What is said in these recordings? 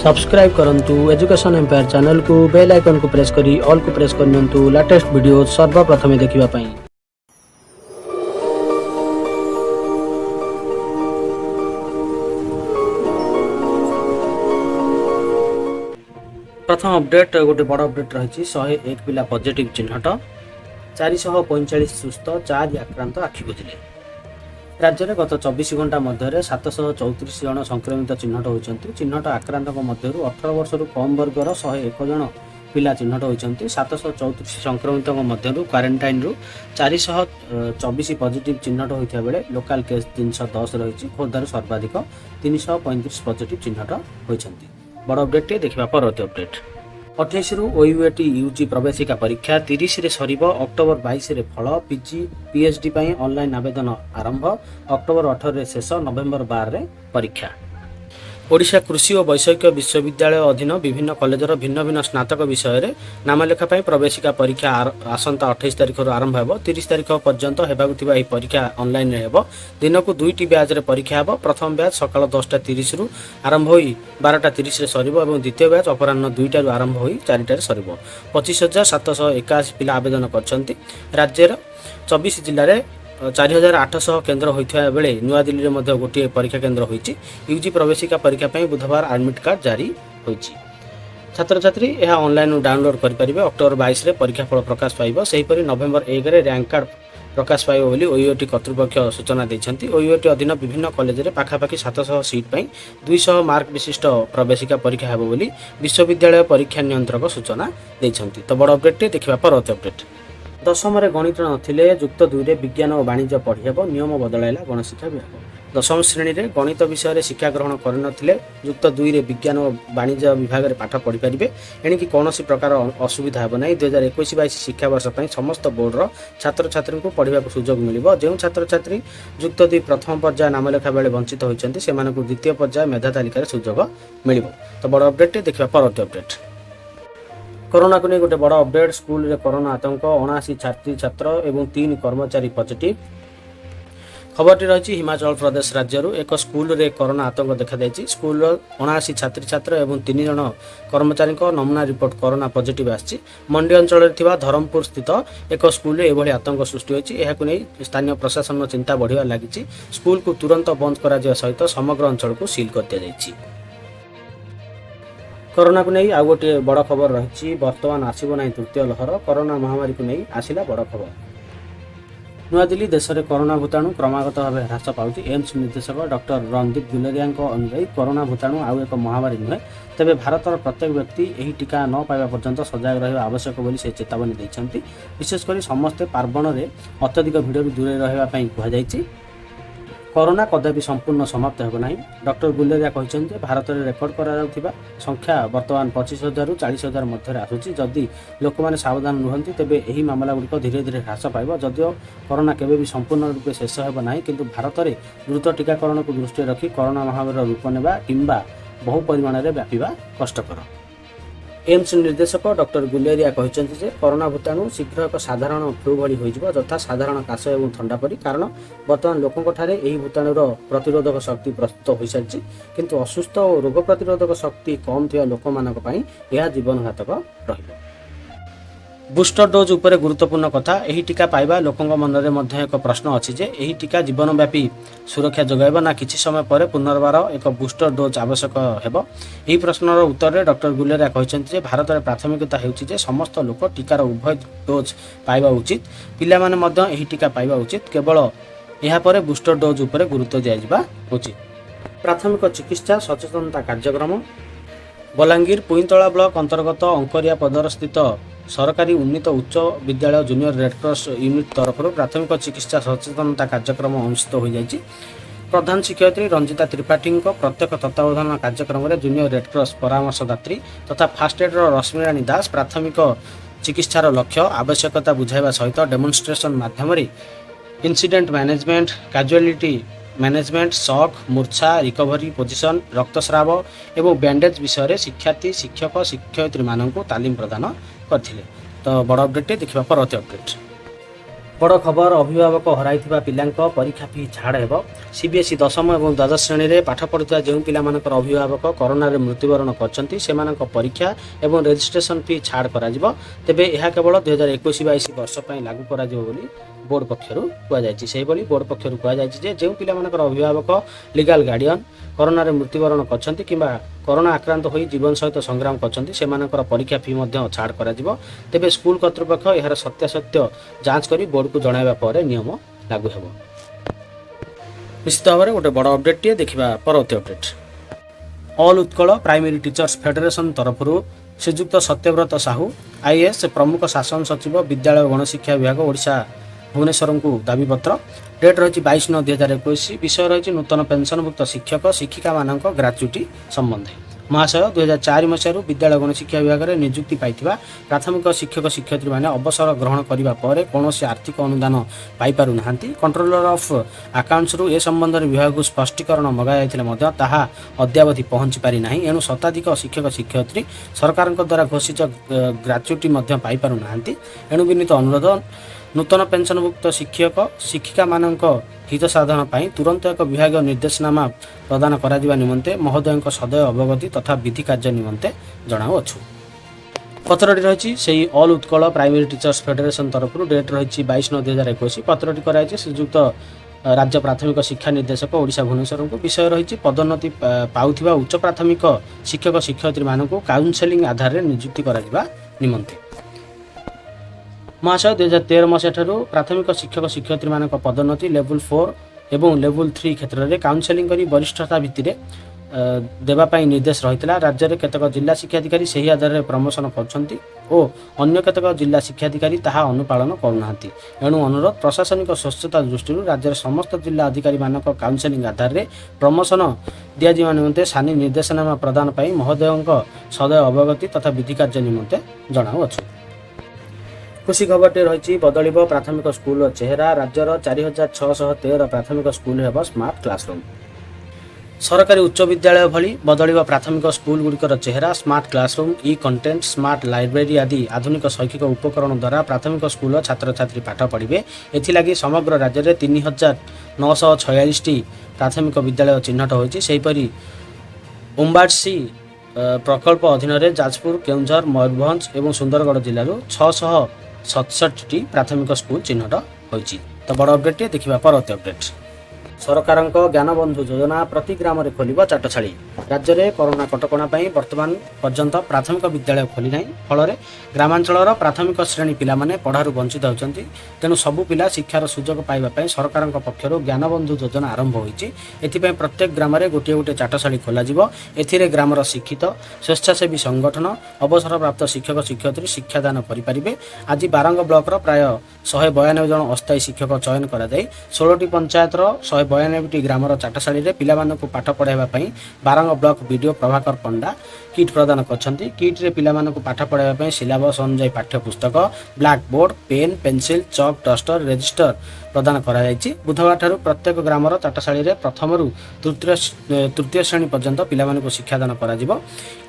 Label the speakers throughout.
Speaker 1: Subscribe करंतु education empire channel को bell icon को प्रेस करी ऑल को प्रेस करनंतु लेटेस्ट वीडियो सर्वप्रथम देखिबा पई। प्रथम अपडेट गोटे बड़ अपडेट रही 101 पिला पॉजिटिव चिन्हट 445 सुस्थ 4 आक्रांत आखि बुझिले। राज्य में गत 24 घंटा मध्य 734 जन संक्रमित चिन्हट होती। चिन्हट आक्रांत मध्य 18 वर्ष कम वर्गर 101 जन पिला चिन्हट होती। 734 संक्रमित मध्य क्वारंटाइन 424 पॉजिटिव चिन्हट होता बेले लोकाल केस 310 रही। खोर्धार सर्वाधिक 335 पॉजिटिव चिन्हट होती। बड़ अपडेट देखा परवर्ती अपडेट 28 रु ओयूएटी यूजी प्रवेशिका परीक्षा 30 रे सरिबो। अक्टोबर 22 रे फल पीजी पीएचडी पई ऑनलाइन आवेदन आरंभ। अक्टोबर 18 रे शेष नवेम्बर 12 रे परीक्षा। ओडिशा कृषि और वैषयिक विश्वविद्यालय अधीन विभिन्न कॉलेजर भिन्न भिन्न स्नातक विषय में नामलेखा प्रवेशिका परीक्षा आसंता 28 तारिख आरंभ हो। 30 तारिख पर्यंत होगा यह परीक्षा ऑनलाइन हो। दिन को 2टी ब्याच परीक्षा हो। प्रथम ब्याच सकाल 10:30 रु आरंभ हो 12:30 सर और द्वितीय ब्याच अपराह्न 2टार आरंभ हो 4टार सर। 25,781 पिला आवेदन कर। राज्यर 24 जिले में 4,800 केन्द्र होता बेले नुआ दिल्ली में गोटे परीक्षा केन्द्र होती। यूजी प्रवेशिका परीक्षा बुधवार एडमिट कार्ड जारी होती। छात्र छात्री यह ऑनलाइन डाउनलोड करेंगे। अक्टोबर 22 रे परीक्षा फल प्रकाश पाइब। सेहीपरि नवेम्बर 1 रे रैंक कार्ड प्रकाश पाइब बोली ओयूएटी कर्तृपक्ष सूचना देते। ओयूएटी अधीन विभिन्न कॉलेज में पाखापाखि 700 सीट पर 200 मार्क विशिष्ट प्रवेशिका परीक्षा हो बोली विश्वविद्यालय परीक्षा नियंत्रक सूचना देते। तो बड़ अपडेट देखा परवर्ती अपडेट 10th गणित नथिले युक्त 2 रे विज्ञान और वाणिज्य पढ़ी हेब। नियम बदलाइला गणशिक्षा विभाग। 10th श्रेणी रे गणित विषय रे शिक्षा ग्रहण करनथिले युक्त 2 रे विज्ञान और वाणिज्य विभाग रे पाठ पढ़ी पारिबे। एणिकी कौनसी प्रकार असुविधा हेब नहीं। 2021-22 शिक्षा वर्ष पई समस्त बोर्ड रो छात्र छात्री को पढ़िबा सुयोग मिलिबो। जो छात्र छात्री युक्त 2 प्रथम पर्याय नामलेखा बेले वंचित होइछन्ति सेमानकु द्वितीय पर्याय मेधा तालिका रे सुयोग मिलिबो। तो बड़ अपडेट देखिबा परवर्ती अपडेट कोरोना को नहीं गोटे बड़ अपडेट। स्कूल रे कोरोना आतंक 79 छात्री छात्र एवं 3 कर्मचारी पॉजिटिव। खबरटी रही हिमाचल प्रदेश राज्य एक स्कूल रे कोरोना आतंक देखा देछि। स्कूल 79 छात्री छात्र एवं 3 जन कर्मचारी नमूना रिपोर्ट कोरोना पॉजिटिव आछि। मंडी अंचल में धरमपुर स्थित एक स्कूल रे एभली आतंक सृष्टि होछि। एहाकु नै स्थानीय प्रशासन चिंता बढ़िया लागिछि। स्कूल को तुरंत बंद करा जिया सहित समग्र अंचल को सील कर दिया जाइछि। कोरोना को नहीं आउ गोटे बड़ खबर रही। वर्तमान आसब ना तृतीय लहर। कोरोना महामारी को नहीं आसला बड़ खबर। नुआ दिल्ली देश में कोरोना भूताणु क्रमागत भाव ह्रास पाउछ। एम्स निर्देशक डॉक्टर रणदीप गुलेरिया अनुसार कोरोना भूताणु आउ एक महामारी नुहे। तेबे भारतर प्रत्येक व्यक्ति यही टीका न पाइबा पर्यंत सजग रहा आवश्यक बोली से चेतावनी देइछन्ति। विशेषकर समस्ते पार्वण में अत्यधिक भिड़ दूरे रही कहुଯାଇଛି। कोरोना कदापि संपूर्ण समाप्त होब नहीं। डॉक्टर गुलेरिया कहते भारत में रेकर्ड करा संख्या वर्तमान 25,000 रु 40,000 मध्य आसूची। जदि लोक मैंने सावधान रुहति तेबे यही मामला गुड़िक धीरे धीरे ह्रास पाइब। जदिओ कोरोना केबे भी संपूर्ण रूपे शेष होब नहीं, किंतु भारत में द्रुत टीकाकरण को दृष्टि रखी कोरोना महामारी रूप नेबा किंबा बहु परिमाण में व्यापीबा कष्टकर। एम्स निर्देशक डॉक्टर गुलेरिया कहते कोरोना भूताणु शीघ्र एक साधारण फ्लू भली होइजिबो, यथा साधारण काश और ठंडा परी। कारण वर्तमान लोकों ठारे एही भूताणुर प्रतिरोधक शक्ति प्रस्तुत हो सारी, किंतु असुस्थ और रोग प्रतिरोधक शक्ति कम थिबा लोकमानक पई यह जीवनघातक रहिबो। बूस्टर डोज उपरे गुरुत्वपूर्ण कथा। यही टीका पाइबा लोकों मन में एक प्रश्न अच्छी जे यही टीका जीवनव्यापी सुरक्षा जोगाइब ना किछि समय पर पुनर्बार एक बूस्टर डोज आवश्यक हेब। यही प्रश्नर उत्तर में डॉक्टर गुलेरिया कहते भारत में प्राथमिकता होउछि समस्त लोक टीकार उभय डोज पाइबा उचित। पिला माने मध्य यही टीका पाइबा उचित। केवल यह पर बूस्टर डोज उपरे गुरुत्व दिया उचित। प्राथमिक चिकित्सा सचेतनता कार्यक्रम बलांगीर पुईतला ब्लॉक अंतर्गत अंकरिया पदर स्थित सरकारी उन्नीत उच्च विद्यालय जूनियर रेडक्रॉस यूनिट तरफ प्राथमिक चिकित्सा सचेतनता कार्यक्रम अनुष्ठित हो जाएगी। प्रधान शिक्षयित्री रंजिता त्रिपाठी प्रत्येक तत्वावधान कार्यक्रम में जूनियर रेडक्रॉस परामर्शदात्री तथा फास्ट एड रश्मिराणी दास प्राथमिक चिकित्सार लक्ष्य आवश्यकता बुझाइबा सहित डेमोन्स्ट्रेशन माध्यम incident management casualty management shock मूर्छा रिकवरी पोजिशन रक्तस्राव एवं बैंडेज विषय शिक्षार्थी शिक्षक शिक्षयित्री मानक तालीम प्रदान करथिले। तो बड़ अपडेट देखा परवर्ती अपडेट बड़ खबर अभिभावक हराइथिबा पिलांक परीक्षा फी छाड़ हेब सीबीएसई दशम और द्वादश श्रेणी में पाठ पढ़ुवा जो पिलामानकर अभिभावक कोरोना मृत्युवरण करछंती सेमानक परीक्षा एवं रजिस्ट्रेशन फी छाड़ करा जिवो तेबे यह केवल 2021-22 वर्ष पई लागू करा जिवो बोली बोर्ड पक्षरु कुआ जायछि सेहि बोली बोर्ड पक्षरु कुआ जायछि जे जो पिलामानकर अभिभावक लीगल गार्डियन कोरोना मृत्युवरण करछंती किबा कोरोना आक्रांत होई जीवन सहित संग्राम करछंती सेमानकर परीक्षा फी मध्य छाड़ करा जिवो तेबे स्कूल कर्तृपक्ष यार सत्यासत्य जांच करी बोर्ड को जणाइबा परे नियम लागू हेबो। निश्चित भाव में गोटे बड़ अपडेट टे देखा परवर्ती update all Utkal primary teachers federation तरफ श्रीजुक्त सत्यव्रत साहू आईएएस प्रमुख शासन सचिव विद्यालय गणशिक्षा विभाग ओडिशा भुवनेश्वर को दाबीपत्र डेट रही 22/9/2021 विषय रही नूतन पेंशनभुक्त शिक्षक शिक्षिका मान ग्राच्युटी संबंधी महाशय 2004 मसीह विद्यालय गणशिक्षा विभाग में नियुक्ति पाई प्राथमिक शिक्षक शिक्षयित्री मैंने अवसर ग्रहण करने पर कौन आर्थिक अनुदान पाइपारू ना कंट्रोलर ऑफ अकाउंट्स ए संबंध में विभाग को स्पष्टीकरण मगाई ताहा अद्यावधि पहुंची पारि ना एणु शताधिक शिक्षक शिक्षयित्री सरकार द्वारा घोषित ग्राच्युटी पाइपारू ना एणु विनीत अनुरोध नूतन पेंशनभुक्त शिक्षक शिक्षिका मानक हित साधन पाई तुरंत एक विभाग निर्देशनामा प्रदान करा निमंते महोदय सदैव अवगति तथा विधि कार्य निमंते जनाऊछु। पत्रटी रही से all Utkal primary teachers federation तरफ डेट रही 22/9/2021 पत्रटी कराई श्रीजुक्त राज्य प्राथमिक शिक्षा निर्देशक ओडिशा भुवनेश्वर को विषय रही पदोन्नति पाउथिबा उच्च प्राथमिक शिक्षक शिक्षयित्री मानक काउंसेलिंग आधार में नियुक्ति करा निमंते महाशय 2013 मसीहा ठारू प्राथमिक शिक्षक शिक्षयित्री मानक पदोन्नति लेवल 4 एवं लेवल 3 क्षेत्र में काउंसेलिंग करी वरिष्ठता भित्ति देवाई निर्देश रही राज्य में केतक जिला शिक्षाधिकारी से ही आधार में प्रमोशन करछंती और अन्य केतक जिला शिक्षाधिकारी ताहा अनुपालन करूना एणु अनुरोध प्रशासनिक स्वच्छता दृष्टि राज्य समस्त जिला अधिकारी मानक काउंसेलिंग आधार में प्रमोशन दिया निमंते सानी निर्देशनामा प्रदान पाई महोदय सदैव अवगति तथा विधि कार्य निमंते जनाऊछु। खुशी खबरटे रही बदल प्राथमिक स्कूल चेहरा राज्यर 4613 प्राथमिक स्कूल हेब स्मार्ट क्लासरूम सरकारी उच्च विद्यालय भली बदल प्राथमिक स्कूल गुड़िकर चेहरा स्मार्ट क्लासरूम ई कंटेंट स्मार्ट लाइब्रेरी आदि आधुनिक शैक्षिक उपकरण द्वारा प्राथमिक स्कूल छात्र छात्री पाठ पढ़े एथिलागि समग्र राज्य में 3946 प्राथमिक विद्यालय चिन्हट होईपरी उम्बासी प्रकल्प अधीन जाजपुर केउंझर मयूरभंज और सुंदरगढ़ जिलूर 667 प्राथमिक स्कूल चिन्हट होईछि। तो बड़ अपडेट देखा परवर्ती अपडेट सरकार ज्ञानबंधु योजना प्रति ग्राम में खोल चाटशाली राज्य में कोरोना कटकणा वर्तमान पर्यंत प्राथमिक विद्यालय खोली ना फल ग्रामांचल प्राथमिक श्रेणी पिला पढ़ारू वंचित होती तेणु सबू पिला शिक्षार सुजोग पाइबा सरकार पक्षर ज्ञानबंधु योजना आरंभ होती प्रत्येक ग्राम में गोटे गोटे चाटशाली खोल ग्रामर शिक्षित स्वेच्छासेवी संगठन अवसरप्राप्त शिक्षक शिक्षयित्री शिक्षादान करें। आज बारंग ब्लॉकर प्राय 192 जन अस्थायी शिक्षक चयन कर 16टी पंचायतर 192टी ग्रामर चाटशाली पिलामानकु पाठ पढ़ाइबापी बारंग ब्लॉक वीडियो प्रभाकर पंडा किट प्रदान करछंती। किट रे पिलामानकु पाठ पढ़ाइबापी सिलेबस अनुसार पाठ्यपुस्तक ब्लैक बोर्ड पेन पेंसिल चक डस्टर रजिस्टर प्रदान करा जायछि। बुधवार ठारू प्रत्येक ग्रामर चाटशाली रे प्रथम रु तृतीय श्रेणी पर्यंत पिलामानकु शिक्षादान करा जिवो।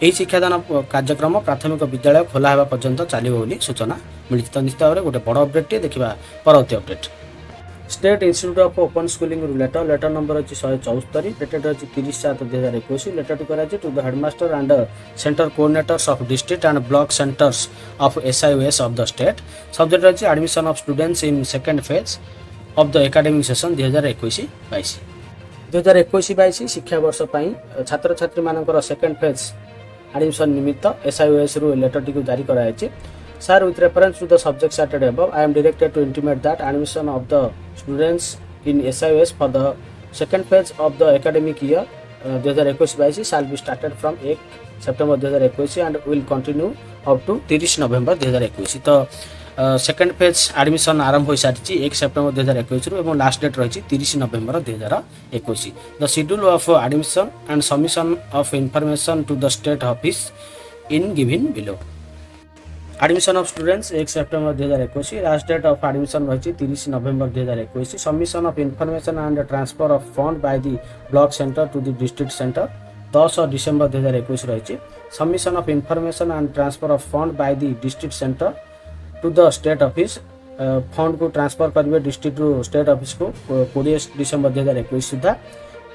Speaker 1: एही शिक्षादान कार्यक्रम प्राथमिक विद्यालय खोला हेबा पर्यंत चलिबो बोली सूचना मिली। तो निश्चित भाव में गोटे बड़ अपडेट टे देखा परवर्ती update State Institute of Open Schooling letter number अच्छी 174 डेटेड अच्छी 30/7/2021 लेटर टी कराई to the headmaster and centre coordinators of district and block centres of SIOS of the state subject अच्छी admission of students in second phase of the academic session 2021-22 2021-22 शिक्षा वर्ष छात्र छात्री मानकर सेकेंड फेज एडमिशन निमित्त SIOS रु letter टी जारी कराई। Sir, with reference to the subject stated above, I am directed to intimate that admission of the students in SIOS for the second phase of the academic year 2021-22 shall be started from 1 September 2021 and will continue up to 30 November 2021। तो second phase admission आरंभ हो सारी 1 September 2021 और last date रही 30 November 2021। The schedule of admission and submission of information to the state office in given below. Admission of students 1 September 2021 last date of admission रही 30 November 2021। Submission of information and transfer of fund by the block centre to the district centre 10 December 2021 रही। Submission of information and transfer of fund by the district centre to the state office fund को transfer करेंगे district रु state office को 20 December 2021 सुधा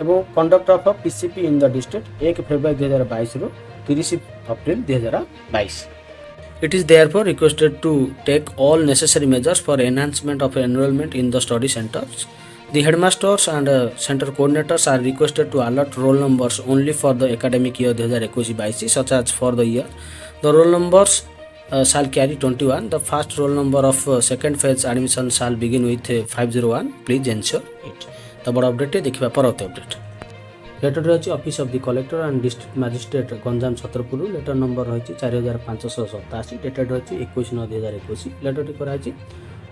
Speaker 1: एवं conduct of PCP in the district 1 February 2022 रु 30 अप्रैल 2022. It is therefore requested to take all necessary measures for enhancement of enrollment in the study centers. The headmasters and center coordinators are requested to allot roll numbers only for the academic year 2021-22 such as for the year. The roll numbers shall carry 21. The first roll number of second phase admission shall begin with 501. Please ensure it. The board update देखिबा परत update. Letter रही office of the collector and district magistrate Ganjam Chhatrapur. Letter number रही 4587 dated रही 21/9/2021. Letter कराई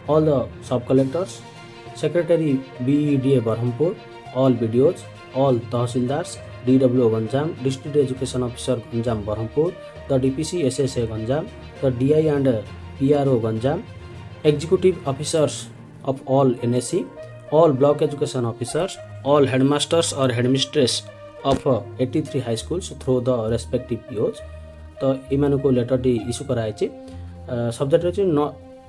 Speaker 1: all the sub collectors secretary BEDA Berhampur, all BDOs, all tahsildars, DW Ganjam, district education officer Ganjam Berhampur, the DPC SSA Ganjam, the DI and PRO Ganjam, executive officers of all NSC, all block education officers, all headmasters or headmistress of 83 high schools through the respective POs. तो इमान को letter T issue कराई. Subject रही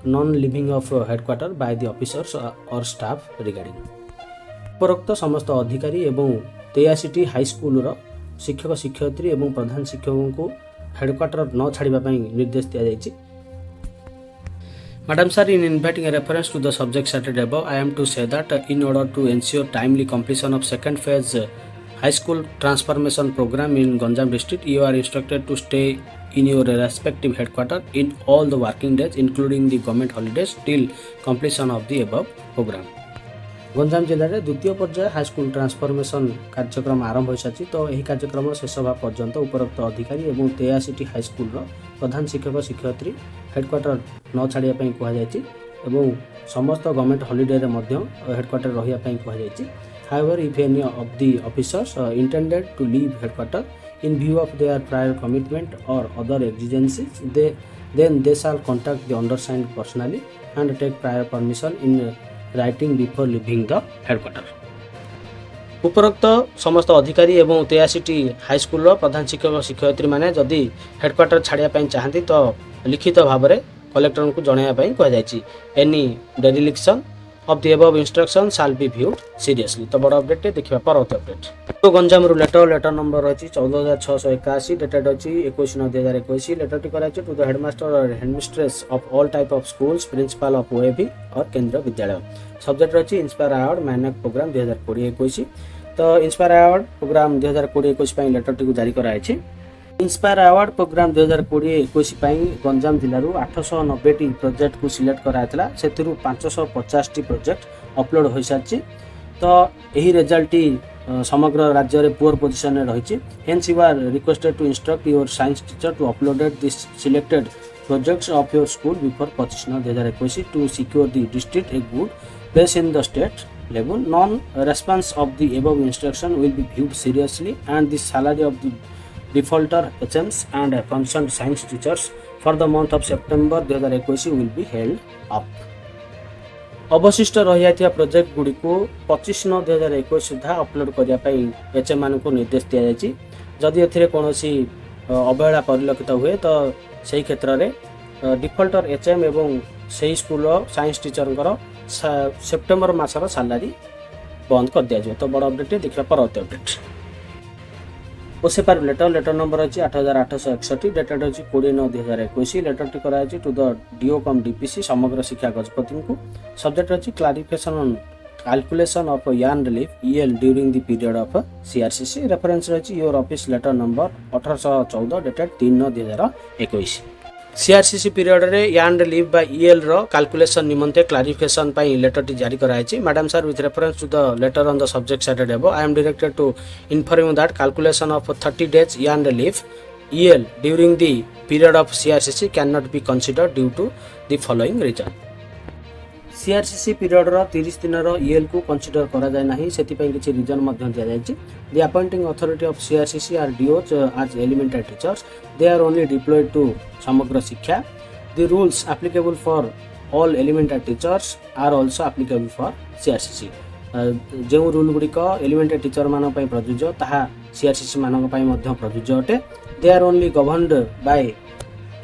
Speaker 1: non living of headquarter by the officers और staff regarding. उपरोक्त समस्त अधिकारी एवं 83 high school शिक्षक शिक्षयित्री एवं प्रधान शिक्षकों को हेडक्वार्टर न छाड़ा निर्देश दि जाएगी. Madam sir, in inviting a reference to the subject cited above, I am to say that in order to ensure timely completion of second phase high school transformation program in Ganjam district, you are instructed to stay in your respective headquarters in all the working days, including the government holidays, till completion of the above program. Ganjam जिले में द्वितीय पर्याय high school transformation कार्यक्रम आरंभ हो सारी. तो यह कार्यक्रम शेष होगा पर्यंत उपरोक्त अधिकारी एवं 83 हाईस्कल प्रधान शिक्षक शिक्षयित्री हेडक्वार्टर न छाड़िया कहुई. समस्त गवर्नमेंट हॉलिडे रे हेडक्वार्टर रही कहुई. However if any of the officers intended to leave headquarter in view of their prior commitment or other exigencies then they shall contact the undersigned personally and take prior permission in writing before leaving the headquarter. उपरोक्त समस्त अधिकारी एवं 83 high school प्रधान शिक्षक शिक्षयित्री मैंने जदि headquarter छाड़िया चाहती तो लिखित भाव में कलेक्टर को जनवाई कहुई. Any dereliction of the above instruction shall be viewed seriously. तो बड़ अपडेट देखिबा परत अपडेट. तो गंजाम रु लेटर नंबर रही 14681 डेटेड अछि 21/9/2021. लेटर टी कराई टू द हेडमास्टर और headmistress of all type of schools, principle of OAB और केंद्र विद्यालय. सब्जेक्ट रही इंस्पायर अवार्ड मानक प्रोग्राम 2020-21. तो इंस्पायर अवार्ड प्रोग्राम 2020-21 पई लेटर टी को जारी कराई. इंस्पायर अवार्ड प्रोग्राम 2020-21 गंजाम जिलूर 890 प्रोजेक्ट को सिलेक्ट कराइला. से 550 प्रोजेक्ट अपलोड हो सारी. तो यही रिजल्ट समग्र राज्य में पुअर पोजिशन रही. Hence you are requested to instruct your science teacher to uploaded this selected projects of your school before 25/9/2021 to secure the district a good place in the state level. Non-response of the above instruction will be viewed seriously and the salary of the defaulter HMs and concerned science teachers for the month of September 2021 will be held up. अवशिष्ट रही project Gudi को 25/9/2021 सुधा upload करने HM मान को निर्देश दि जाएगी. जदि ए कौन अवहेला परिलक्षित हुए तो सही क्षेत्र में डिफॉल्टर एचएम एवं सही स्कूल साइंस टीचर सेप्टेम्बर मासर सालारी बंद कर दिया. तो बड़ अपडेट देखा परवर्ती अपडेट. ओसेपार लेटर नंबर अच्छी 8861 डेटेड अच्छी 20/9/2021. लेटर टी कराई to the DO cum DPC Samagra Shiksha Gajapati को. सब्जेक्ट अच्छी clarification on calculation of earn relief EL during the period of CRCC. Reference रही your office letter number 1814 dated 3/9/2021. CRCC period रे earn relief by EL रो calculation निमंते clarification पाई letter टी जारी कराई. Madam sir with reference to the letter on the subject cited above I am directed to inform that calculation of 30 days earn relief EL during the period of CRCC can not be considered due to the following reason. CRCC period रो 30 दिन रो EL को consider करा जाय नाही. सेति पई किछि reason मध्य दिया जाय छि. The appointing authority of CRCC are DOs as elementary teachers. They are only deployed to Samagra Shiksha. The rules applicable for all elementary teachers are also applicable for CRCC. जो रूल गुड़िक एलिमेंटरी टीचर मान पई प्रযোज्य ताहा CRCC मान पई मध्य प्रযোज्य अटे. They are only governed by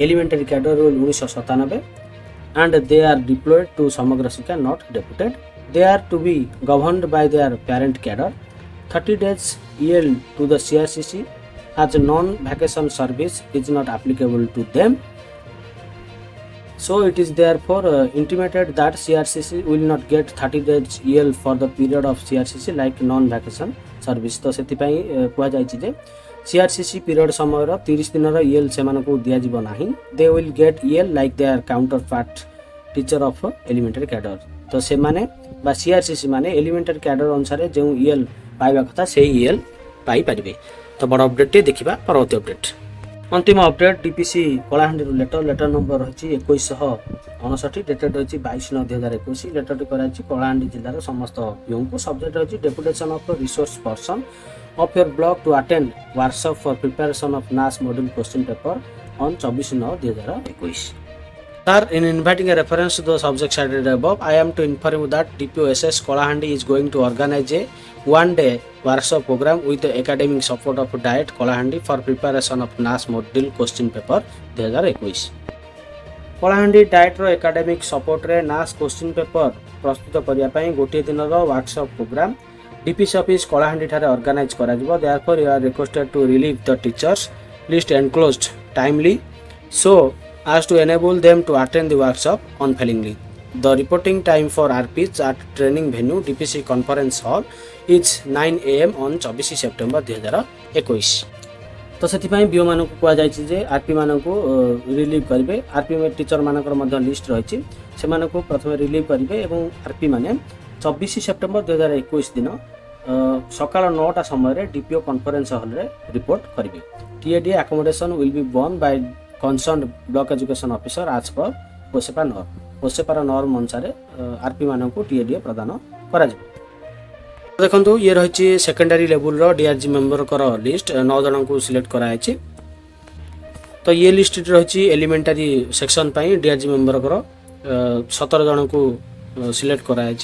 Speaker 1: elementary cadre rule 1997. and they are deployed to Samagra Shiksha, not deputed. They are to be governed by their parent cadre. 30 days EL to the CRCC as non-vacation service is not applicable to them. So it is therefore intimated that CRCC will not get 30 days EL for the period of CRCC like non-vacation service. तो ସେଥିପାଇଁ କୁହାଯାଇଛି ଯେ CRCC period ସମୟର 30 ଦିନର EL ସେମାନଙ୍କୁ ଦିଆଯିବ ନାହିଁ. They will get EL like their counterpart teacher of elementary cadre. तो ସେମାନେ ବା CRCC ମାନେ elementary cadre ଅନୁସାରେ ଯେଉଁ EL ପାଇବା କଥା ସେଇ EL ପାଇ ପାରିବେ. तो बड़ अपडेट देखिबा परवर्ती अपडेट. अंतिम update DPC Kalahandi letter number रही 2159 डेटेड रही 22/9/2021. लेटरटी कराई कलाहांडी जिलार समस्त पीओ को. सब्जेक्ट रही deputation of resource person of your block to attend workshop for preparation of NAS module question paper on 24/9/2021. Sir, in inviting a reference to the subject cited above, I am to inform you that DPOSS Kolahandi is going to organize a one-day workshop program with the academic support of Diet Kolahandi for preparation of NAS module question paper 2021. Kolahandi Diet row academic support रे NAS question paper प्रस्तुत करिया पई गोटे दिन रो workshop program DPC office Kolahandi ठारे organize करा जिवो. Therefore you are requested to relieve the teachers list enclosed timely so as to enable them to attend the workshop unfailingly. The reporting time for RPs at training venue DPC conference hall is 9 AM on 24 September 2021. तो ସେଥିପାଇଁ BO ମାନଙ୍କୁ କୁହାଯାଇଛି ଯେ RP ମାନଙ୍କୁ relieve କରିବେ. RP teacher ମାନଙ୍କର ମଧ୍ୟ list ରହିଛି, ସେମାନଙ୍କୁ ପ୍ରଥମେ ରିଲିଭ୍ କରିବେ ଏବଂ ଆରପି ମାନେ 24 ସେପ୍ଟେମ୍ବର 2021 ଦିନ ସକାଳ 9ଟା ସମୟରେ ଡିପିଓ କନଫରେନ୍ସ ହଲରେ ରିପୋର୍ଟ କରିବେ. TADA accommodation will be borne by concern block education officer as per OSEPA norm. ଓସେପାର ନର୍ମ ଅନୁସାରେ ଆରପି ମାନଙ୍କୁ ଟିଏଡିଏ ପ୍ରଦାନ କରାଯିବ. देखो ये रही secondary level DRG member list 9 जन को सिलेक्ट कराई. तो ये लिस्ट रही एलिमेंटारी सेक्शन डीआरजी मेंबर 17 जन को सिलेक्ट कराई.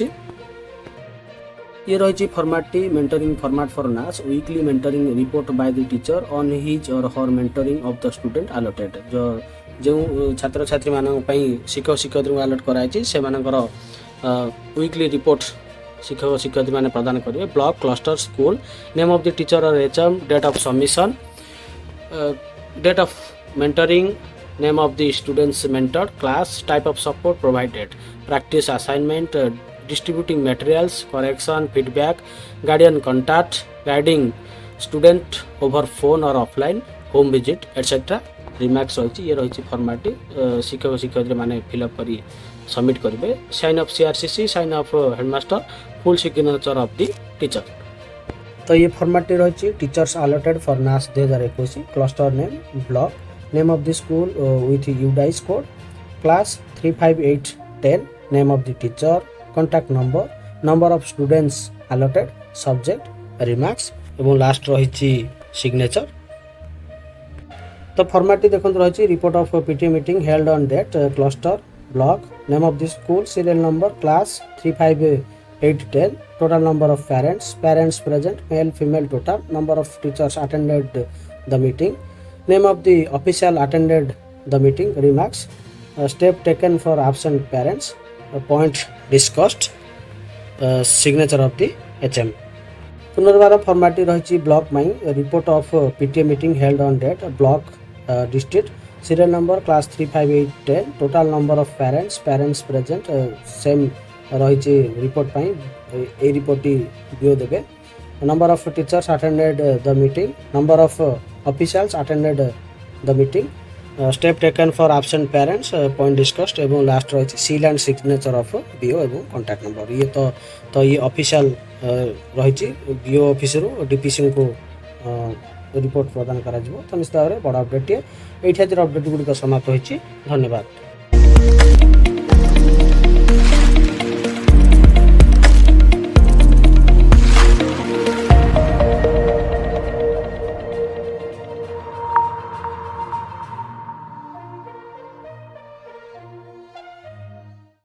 Speaker 1: ये रही फॉर्मेटी mentoring format for NAS weekly mentoring report by the teacher on his or her mentoring of the student allotted. जो छात्र छात्री मान शिक्षक शिक्षयित्री अलॉट कराई से वीकली रिपोर्ट शिक्षक शिक्षयित्री मैंने प्रदान करेंगे. Block cluster school name of the teacher or HM date of submission date of mentoring name of the students mentored class type of support provided practice assignment distributing materials correction feedback guardian contact guiding student over phone or offline home visit etcetera remarks रही. ये रही फॉर्मेटी शिक्षक शिक्षयित्री मैंने fill up कर submit करेंगे. Sign of CRCC sign of headmaster full signature of the teacher. तो ये format रही teachers allotted for NAS 2021 cluster name block name of the school with UDISE code class 35810 name of the teacher contact number of students allotted subject remarks एवं last रही signature. तो format देखो रही report of PTA meeting held on date cluster block name of the school serial number class 35810 total number of parents present male female total number of teachers attended the meeting name of the official attended the meeting remarks step taken for absent parents point discussed signature of the HM. पुनर्बार format रही block माई report of PTA meeting held on date block district serial number class 35810 total number of parents present same रही report ए report दियो देबे. Number of teachers attended the meeting number of officials attended the meeting step taken for absent parents point discussed एवं last रही seal and signature of BO एवं contact number. ये तो ये ऑफिशियल रही बीओ ऑफिस डीपीसी को report प्रदान करा जिवो. तो निश्चित भाव में बड़ अपडेट ये अपडेट गुड़िक समाप्त होइछि. धन्यवाद.